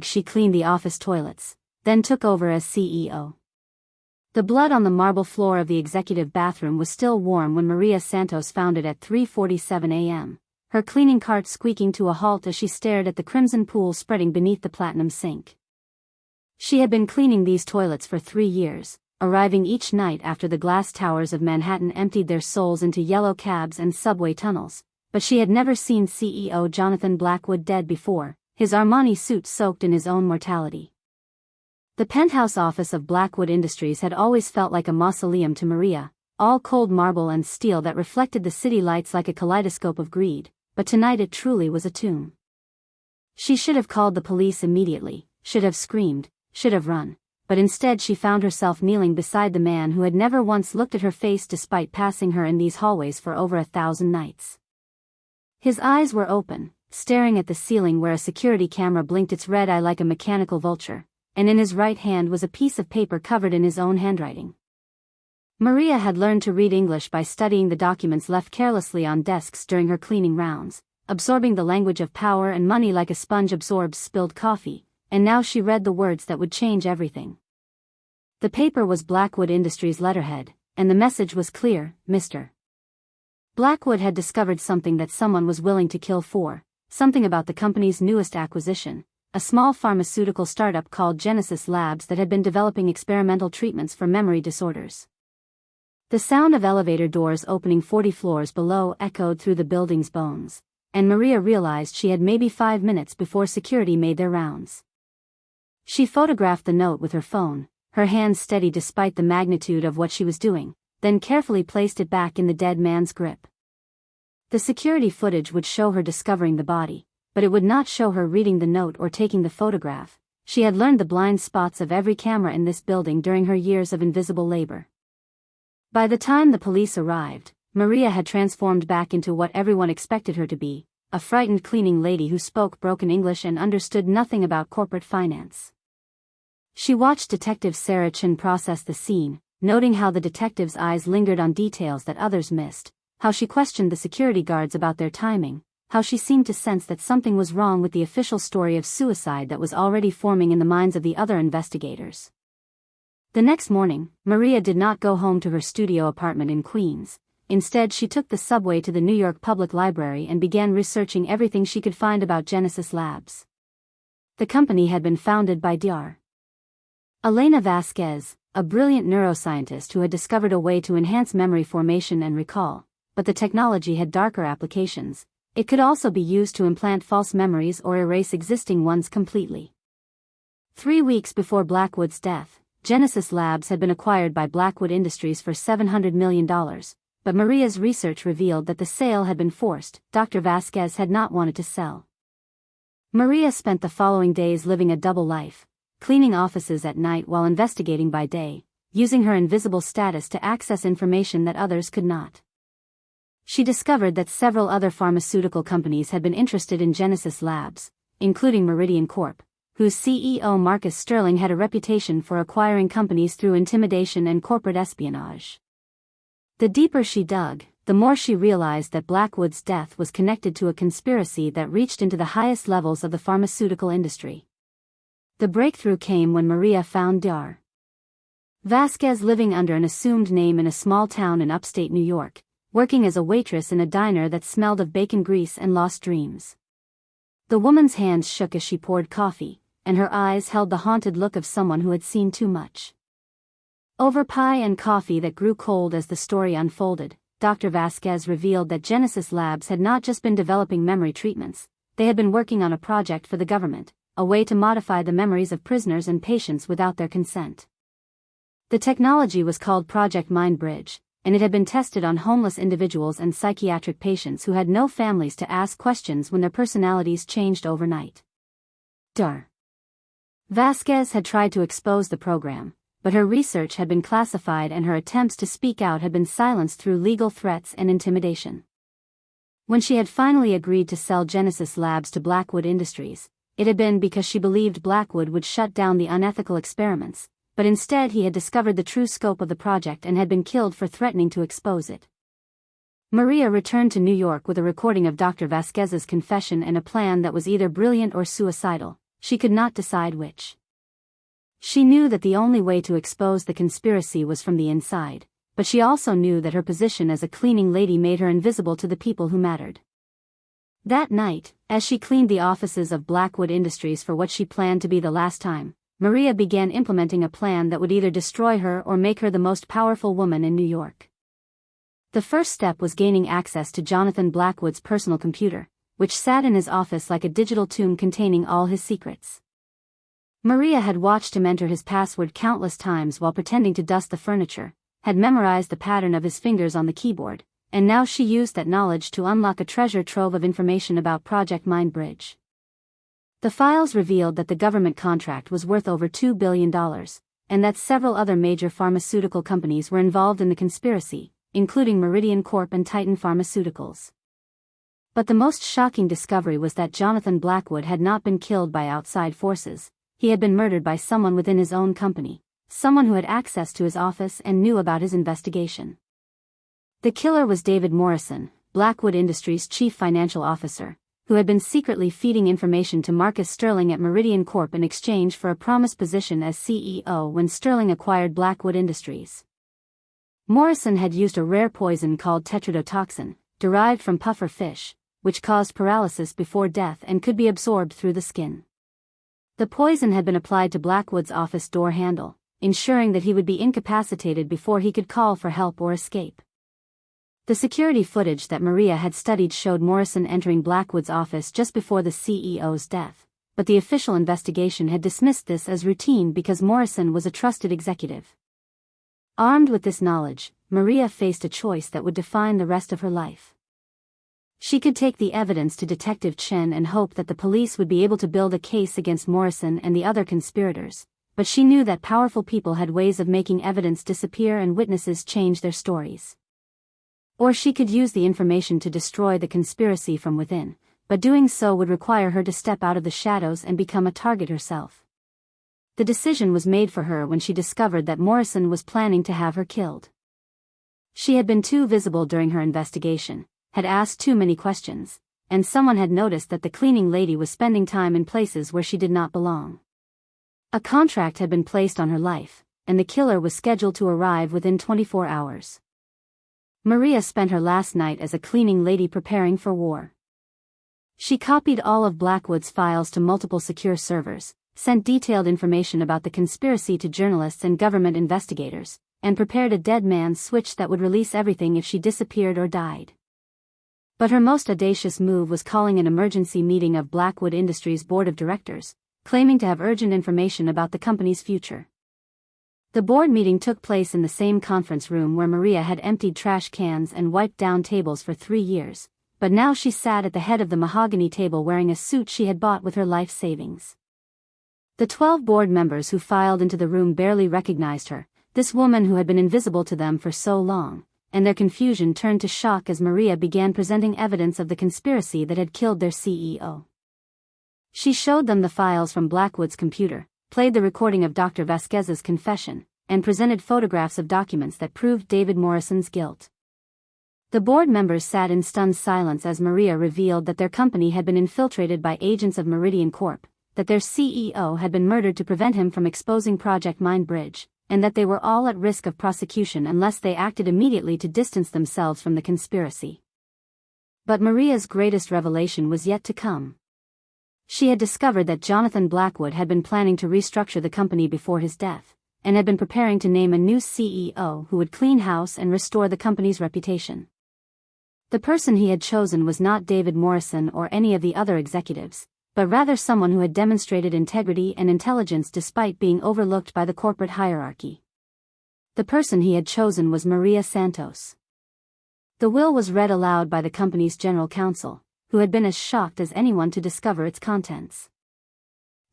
She cleaned the office toilets, then took over as CEO. The blood on the marble floor of the executive bathroom was still warm when Maria Santos found it at 3:47 a.m., her cleaning cart squeaking to a halt as she stared at the crimson pool spreading beneath the platinum sink. She had been cleaning these toilets for 3 years, arriving each night after the glass towers of Manhattan emptied their souls into yellow cabs and subway tunnels, but she had never seen CEO Jonathan Blackwood dead before, his Armani suit soaked in his own mortality. The penthouse office of Blackwood Industries had always felt like a mausoleum to Maria, all cold marble and steel that reflected the city lights like a kaleidoscope of greed, but tonight it truly was a tomb. She should have called the police immediately, should have screamed, should have run, but instead she found herself kneeling beside the man who had never once looked at her face despite passing her in these hallways for over 1,000 nights. His eyes were open, staring at the ceiling where a security camera blinked its red eye like a mechanical vulture, and in his right hand was a piece of paper covered in his own handwriting. Maria had learned to read English by studying the documents left carelessly on desks during her cleaning rounds, absorbing the language of power and money like a sponge absorbs spilled coffee, and now she read the words that would change everything. The paper was Blackwood Industries' letterhead, and the message was clear: Mr. Blackwood had discovered something that someone was willing to kill for, something about the company's newest acquisition, a small pharmaceutical startup called Genesis Labs that had been developing experimental treatments for memory disorders. The sound of elevator doors opening 40 floors below echoed through the building's bones, and Maria realized she had maybe 5 minutes before security made their rounds. She photographed the note with her phone, her hands steady despite the magnitude of what she was doing, then carefully placed it back in the dead man's grip. The security footage would show her discovering the body, but it would not show her reading the note or taking the photograph. She had learned the blind spots of every camera in this building during her years of invisible labor. By the time the police arrived, Maria had transformed back into what everyone expected her to be, a frightened cleaning lady who spoke broken English and understood nothing about corporate finance. She watched Detective Sarah Chen process the scene, noting how the detective's eyes lingered on details that others missed, how she questioned the security guards about their timing, how she seemed to sense that something was wrong with the official story of suicide that was already forming in the minds of the other investigators. The next morning, Maria did not go home to her studio apartment in Queens. Instead, she took the subway to the New York Public Library and began researching everything she could find about Genesis Labs. The company had been founded by Dr. Elena Vasquez, a brilliant neuroscientist who had discovered a way to enhance memory formation and recall, but the technology had darker applications. It could also be used to implant false memories or erase existing ones completely. 3 weeks before Blackwood's death, Genesis Labs had been acquired by Blackwood Industries for $700 million, but Maria's research revealed that the sale had been forced. Dr. Vasquez had not wanted to sell. Maria spent the following days living a double life, cleaning offices at night while investigating by day, using her invisible status to access information that others could not. She discovered that several other pharmaceutical companies had been interested in Genesis Labs, including Meridian Corp., whose CEO Marcus Sterling had a reputation for acquiring companies through intimidation and corporate espionage. The deeper she dug, the more she realized that Blackwood's death was connected to a conspiracy that reached into the highest levels of the pharmaceutical industry. The breakthrough came when Maria found Dr. Vasquez living under an assumed name in a small town in upstate New York, working as a waitress in a diner that smelled of bacon grease and lost dreams. The woman's hands shook as she poured coffee, and her eyes held the haunted look of someone who had seen too much. Over pie and coffee that grew cold as the story unfolded, Dr. Vasquez revealed that Genesis Labs had not just been developing memory treatments, they had been working on a project for the government, a way to modify the memories of prisoners and patients without their consent. The technology was called Project Mindbridge, and it had been tested on homeless individuals and psychiatric patients who had no families to ask questions when their personalities changed overnight. Dr. Vasquez had tried to expose the program, but her research had been classified and her attempts to speak out had been silenced through legal threats and intimidation. When she had finally agreed to sell Genesis Labs to Blackwood Industries, it had been because she believed Blackwood would shut down the unethical experiments, but instead he had discovered the true scope of the project and had been killed for threatening to expose it. Maria returned to New York with a recording of Dr. Vasquez's confession and a plan that was either brilliant or suicidal, she could not decide which. She knew that the only way to expose the conspiracy was from the inside, but she also knew that her position as a cleaning lady made her invisible to the people who mattered. That night, as she cleaned the offices of Blackwood Industries for what she planned to be the last time, Maria began implementing a plan that would either destroy her or make her the most powerful woman in New York. The first step was gaining access to Jonathan Blackwood's personal computer, which sat in his office like a digital tomb containing all his secrets. Maria had watched him enter his password countless times while pretending to dust the furniture, had memorized the pattern of his fingers on the keyboard, and now she used that knowledge to unlock a treasure trove of information about Project Mindbridge. The files revealed that the government contract was worth over $2 billion, and that several other major pharmaceutical companies were involved in the conspiracy, including Meridian Corp and Titan Pharmaceuticals. But the most shocking discovery was that Jonathan Blackwood had not been killed by outside forces. He had been murdered by someone within his own company, someone who had access to his office and knew about his investigation. The killer was David Morrison, Blackwood Industries' chief financial officer, who had been secretly feeding information to Marcus Sterling at Meridian Corp in exchange for a promised position as CEO when Sterling acquired Blackwood Industries. Morrison had used a rare poison called tetrodotoxin, derived from puffer fish, which caused paralysis before death and could be absorbed through the skin. The poison had been applied to Blackwood's office door handle, ensuring that he would be incapacitated before he could call for help or escape. The security footage that Maria had studied showed Morrison entering Blackwood's office just before the CEO's death, but the official investigation had dismissed this as routine because Morrison was a trusted executive. Armed with this knowledge, Maria faced a choice that would define the rest of her life. She could take the evidence to Detective Chen and hope that the police would be able to build a case against Morrison and the other conspirators, but she knew that powerful people had ways of making evidence disappear and witnesses change their stories. Or she could use the information to destroy the conspiracy from within, but doing so would require her to step out of the shadows and become a target herself. The decision was made for her when she discovered that Morrison was planning to have her killed. She had been too visible during her investigation, had asked too many questions, and someone had noticed that the cleaning lady was spending time in places where she did not belong. A contract had been placed on her life, and the killer was scheduled to arrive within 24 hours. Maria spent her last night as a cleaning lady preparing for war. She copied all of Blackwood's files to multiple secure servers, sent detailed information about the conspiracy to journalists and government investigators, and prepared a dead man's switch that would release everything if she disappeared or died. But her most audacious move was calling an emergency meeting of Blackwood Industries' board of directors, claiming to have urgent information about the company's future. The board meeting took place in the same conference room where Maria had emptied trash cans and wiped down tables for 3 years, but now she sat at the head of the mahogany table wearing a suit she had bought with her life savings. The 12 board members who filed into the room barely recognized her, this woman who had been invisible to them for so long, and their confusion turned to shock as Maria began presenting evidence of the conspiracy that had killed their CEO. She showed them the files from Blackwood's computer, played the recording of Dr. Vasquez's confession, and presented photographs of documents that proved David Morrison's guilt. The board members sat in stunned silence as Maria revealed that their company had been infiltrated by agents of Meridian Corp, that their CEO had been murdered to prevent him from exposing Project Mindbridge, and that they were all at risk of prosecution unless they acted immediately to distance themselves from the conspiracy. But Maria's greatest revelation was yet to come. She had discovered that Jonathan Blackwood had been planning to restructure the company before his death, and had been preparing to name a new CEO who would clean house and restore the company's reputation. The person he had chosen was not David Morrison or any of the other executives, but rather someone who had demonstrated integrity and intelligence despite being overlooked by the corporate hierarchy. The person he had chosen was Maria Santos. The will was read aloud by the company's general counsel, who had been as shocked as anyone to discover its contents.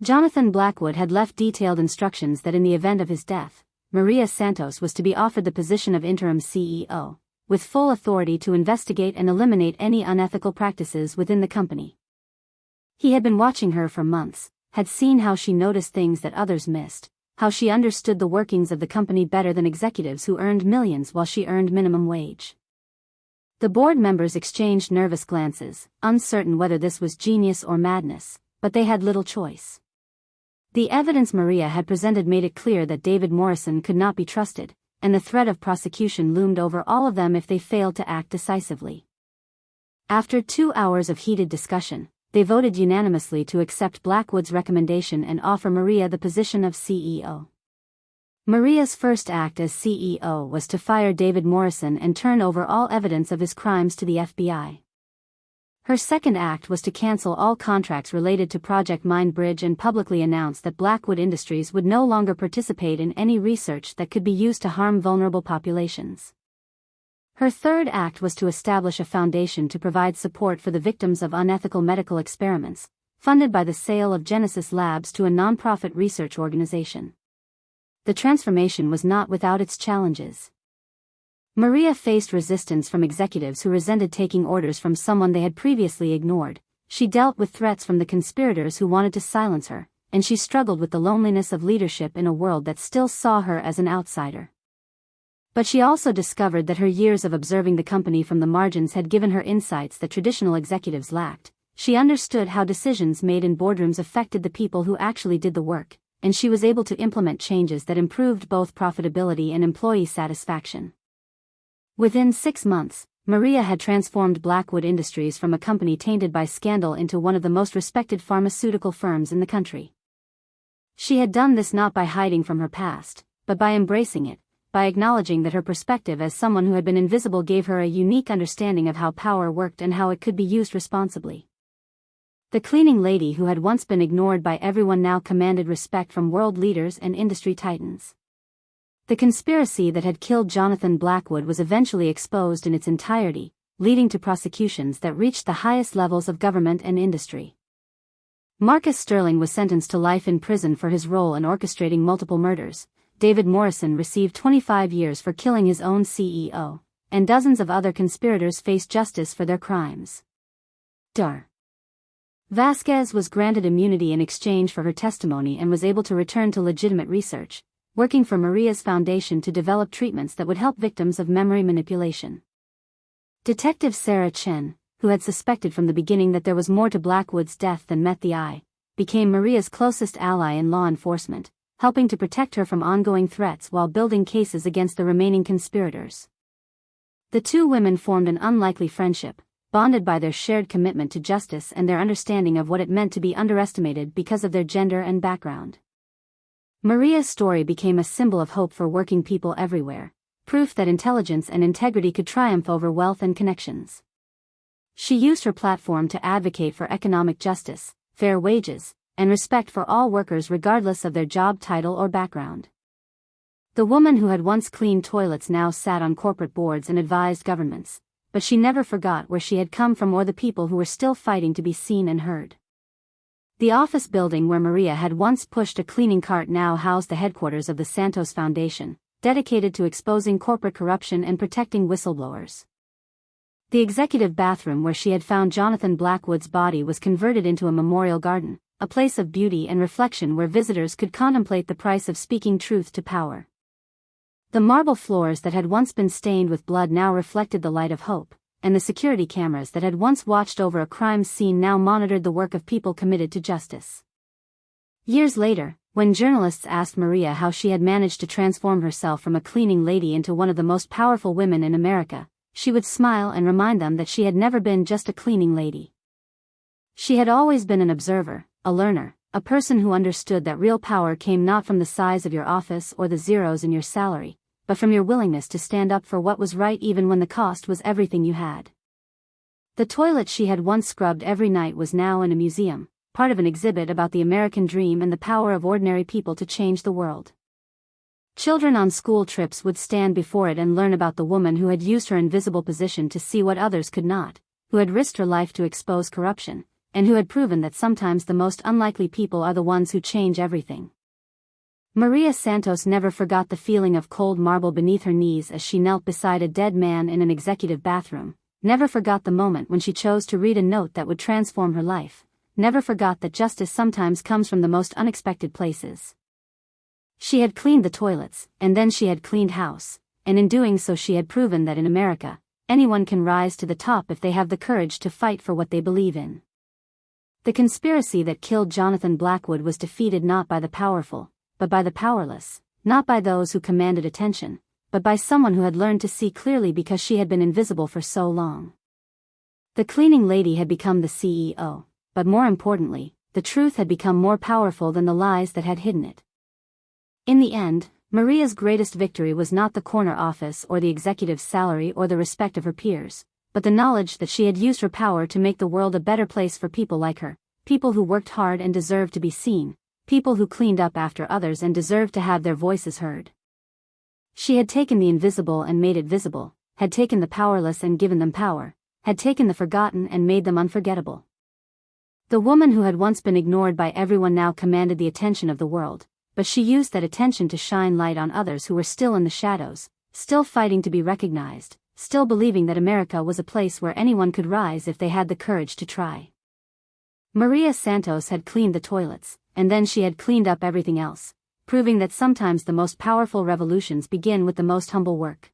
Jonathan Blackwood had left detailed instructions that in the event of his death, Maria Santos was to be offered the position of interim CEO, with full authority to investigate and eliminate any unethical practices within the company. He had been watching her for months, had seen how she noticed things that others missed, how she understood the workings of the company better than executives who earned millions while she earned minimum wage. The board members exchanged nervous glances, uncertain whether this was genius or madness, but they had little choice. The evidence Maria had presented made it clear that David Morrison could not be trusted, and the threat of prosecution loomed over all of them if they failed to act decisively. After 2 hours of heated discussion, they voted unanimously to accept Blackwood's recommendation and offer Maria the position of CEO. Maria's first act as CEO was to fire David Morrison and turn over all evidence of his crimes to the FBI. Her second act was to cancel all contracts related to Project Mindbridge and publicly announce that Blackwood Industries would no longer participate in any research that could be used to harm vulnerable populations. Her third act was to establish a foundation to provide support for the victims of unethical medical experiments, funded by the sale of Genesis Labs to a nonprofit research organization. The transformation was not without its challenges. Maria faced resistance from executives who resented taking orders from someone they had previously ignored. She dealt with threats from the conspirators who wanted to silence her, and she struggled with the loneliness of leadership in a world that still saw her as an outsider. But she also discovered that her years of observing the company from the margins had given her insights that traditional executives lacked. She understood how decisions made in boardrooms affected the people who actually did the work, and she was able to implement changes that improved both profitability and employee satisfaction. Within 6 months, Maria had transformed Blackwood Industries from a company tainted by scandal into one of the most respected pharmaceutical firms in the country. She had done this not by hiding from her past, but by embracing it, by acknowledging that her perspective as someone who had been invisible gave her a unique understanding of how power worked and how it could be used responsibly. The cleaning lady who had once been ignored by everyone now commanded respect from world leaders and industry titans. The conspiracy that had killed Jonathan Blackwood was eventually exposed in its entirety, leading to prosecutions that reached the highest levels of government and industry. Marcus Sterling was sentenced to life in prison for his role in orchestrating multiple murders. David Morrison received 25 years for killing his own CEO, and dozens of other conspirators faced justice for their crimes. Dar. Vasquez was granted immunity in exchange for her testimony and was able to return to legitimate research, working for Maria's foundation to develop treatments that would help victims of memory manipulation. Detective Sarah Chen, who had suspected from the beginning that there was more to Blackwood's death than met the eye, became Maria's closest ally in law enforcement, helping to protect her from ongoing threats while building cases against the remaining conspirators. The two women formed an unlikely friendship, bonded by their shared commitment to justice and their understanding of what it meant to be underestimated because of their gender and background. Maria's story became a symbol of hope for working people everywhere, proof that intelligence and integrity could triumph over wealth and connections. She used her platform to advocate for economic justice, fair wages, and respect for all workers regardless of their job title or background. The woman who had once cleaned toilets now sat on corporate boards and advised governments, but she never forgot where she had come from or the people who were still fighting to be seen and heard. The office building where Maria had once pushed a cleaning cart now housed the headquarters of the Santos Foundation, dedicated to exposing corporate corruption and protecting whistleblowers. The executive bathroom where she had found Jonathan Blackwood's body was converted into a memorial garden, a place of beauty and reflection where visitors could contemplate the price of speaking truth to power. The marble floors that had once been stained with blood now reflected the light of hope, and the security cameras that had once watched over a crime scene now monitored the work of people committed to justice. Years later, when journalists asked Maria how she had managed to transform herself from a cleaning lady into one of the most powerful women in America, she would smile and remind them that she had never been just a cleaning lady. She had always been an observer, a learner, a person who understood that real power came not from the size of your office or the zeros in your salary, but from your willingness to stand up for what was right even when the cost was everything you had. The toilet she had once scrubbed every night was now in a museum, part of an exhibit about the American dream and the power of ordinary people to change the world. Children on school trips would stand before it and learn about the woman who had used her invisible position to see what others could not, who had risked her life to expose corruption, and who had proven that sometimes the most unlikely people are the ones who change everything. Maria Santos never forgot the feeling of cold marble beneath her knees as she knelt beside a dead man in an executive bathroom, never forgot the moment when she chose to read a note that would transform her life, never forgot that justice sometimes comes from the most unexpected places. She had cleaned the toilets, and then she had cleaned house, and in doing so she had proven that in America, anyone can rise to the top if they have the courage to fight for what they believe in. The conspiracy that killed Jonathan Blackwood was defeated not by the powerful, but by the powerless, not by those who commanded attention, but by someone who had learned to see clearly because she had been invisible for so long. The cleaning lady had become the CEO, but more importantly, the truth had become more powerful than the lies that had hidden it. In the end, Maria's greatest victory was not the corner office or the executive's salary or the respect of her peers, but the knowledge that she had used her power to make the world a better place for people like her, people who worked hard and deserved to be seen, people who cleaned up after others and deserved to have their voices heard. She had taken the invisible and made it visible, had taken the powerless and given them power, had taken the forgotten and made them unforgettable. The woman who had once been ignored by everyone now commanded the attention of the world, but she used that attention to shine light on others who were still in the shadows, still fighting to be recognized, still believing that America was a place where anyone could rise if they had the courage to try. Maria Santos had cleaned the toilets, and then she had cleaned up everything else, proving that sometimes the most powerful revolutions begin with the most humble work.